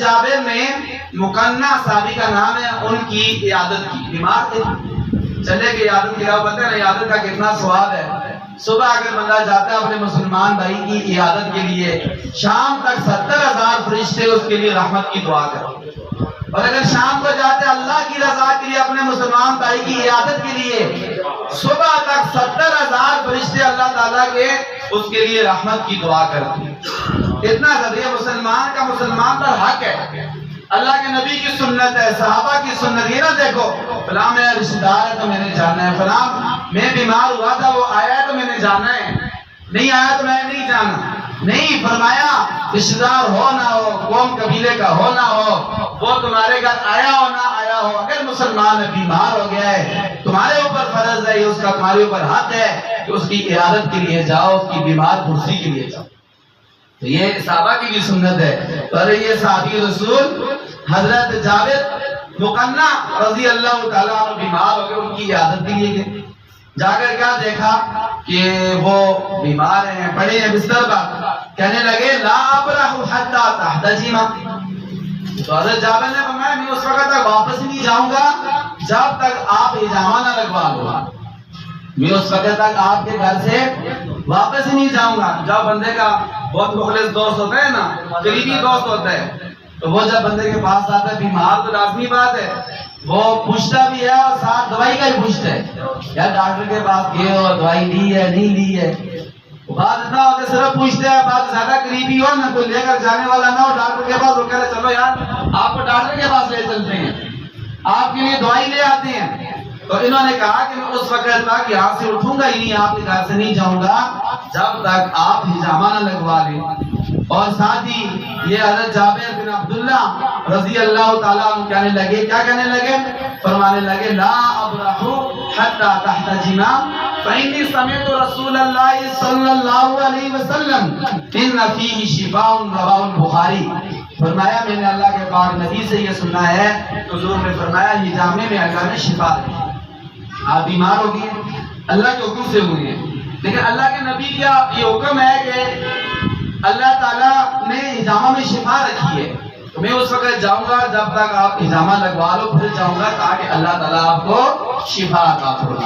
حضرت جابر نے مقنع صحابی کا نام ہے، ان کی عیادت کی، بیمار تھے، چلے گئے عیادت کی، پتہ ہے نا عیادت کا کتنا ثواب ہے۔ صبح اگر بندہ جاتا ہے اپنے مسلمان بھائی کی عیادت کے لیے، شام تک 70,000 فرشتے اس کے لیے رحمت کی دعا کرتے ہیں۔ اور اگر شام کو جاتے ہیں اللہ کی رضا کے لیے اپنے مسلمان بھائی کی عیادت کے لیے، صبح تک 70,000 فرشتے اللہ تعالیٰ کے اس کے لیے رحمت کی دعا کرتے ہیں۔ اتنا ذریعہ مسلمان کا مسلمان پر حق ہے، اللہ کے نبی کی سنت ہے، صحابہ کی سنت۔ یہ نہ دیکھو فلاں میرا رشتہ دار ہے تو میں نے جانا ہے، فلاں میں بیمار ہوا تھا وہ آیا ہے تو میں نے جانا ہے، نہیں آیا تو میں نہیں جانا۔ نہیں، فرمایا رشتہ دار ہو نہ ہو، قوم قبیلے کا ہو نہ ہو، وہ تمہارے گھر آیا ہو نہ آیا ہو، اگر مسلمان بیمار ہو گیا ہے تمہارے اوپر فرض ہے، اس کا تمہارے اوپر حق ہے کہ اس کی عیادت کے لیے جاؤ، اس کی بیمار پرسی کے لیے جاؤ۔ تو یہ صحابہ کی بھی سنت ہے۔ اور یہ صحابی رسول حضرت جابر مقنع رضی اللہ تعالیٰ عنہ بیمار ہو گئے، ان کی عیادت کے لیے گئے۔ جا کر کیا دیکھا کہ وہ بیمار ہیں، پڑے ہیں بستر پر، کہنے لگے لا ابرح حتی تحتجما۔ تو حضرت جابر نے فرمایا میں اس وقت تک واپس نہیں جاؤں گا جب تک آپ حجامہ نہ لگوا لو، میں اس وقت تک آپ کے گھر سے واپس ہی نہیں جاؤں گا۔ جب بندے کا بہت مخلص دوست ہوتا ہے نا، قریبی دوست ہوتا ہے، تو وہ جب بندے کے پاس آتا ہے بیمار تو لازمی بات ہے وہ پوچھتا بھی ہے اور ساتھ دوائی کا بھی پوچھتا ہے، یار ڈاکٹر کے پاس گئے ہو، دوائی لی ہے نہیں لی ہے۔ بات اتنا ہوتا ہے صرف پوچھتے ہیں، بات زیادہ قریبی ہو نہ، کوئی لے کر جانے والا نہ ہو ڈاکٹر کے پاس، وہ کہہ رہے چلو یار آپ کو ڈاکٹر کے پاس لے چلتے ہیں، آپ کے لیے دوائی لے آتے ہیں۔ تو انہوں نے کہا کہ میں اس وقت تک یہاں سے اٹھوں گا ہی نہیں، آپ کے گھر سے نہیں جاؤں گا جب تک آپ حجامہ نہ لگوا لیں۔ اور ساتھ ہی یہ حضرت جابر بن عبداللہ رضی اللہ تعالیٰ عنہ کہنے لگے، کیا کہنے لگے؟ فرمانے لگے لا ابرح حتی تحتجما فإنی سمعت رسول اللہ صلی اللہ علیہ وسلم ان فیہ شفاء، رواہ البخاری۔ فرمایا میں نے اللہ کے پاک نبی سے یہ سنا ہے، حضور نے فرمایا حجامے میں اللہ نے شفا دی۔ آپ بیمار ہو گئے اللہ کے حکم سے ہوئے ہیں، لیکن اللہ کے نبی کا یہ حکم ہے کہ اللہ تعالیٰ نے حجامہ میں شفا رکھی ہے، تو میں اس وقت جاؤں گا جب تک آپ حجامہ لگوا لو، پھر جاؤں گا تاکہ اللہ تعالیٰ آپ کو شفا عطا فرمائے۔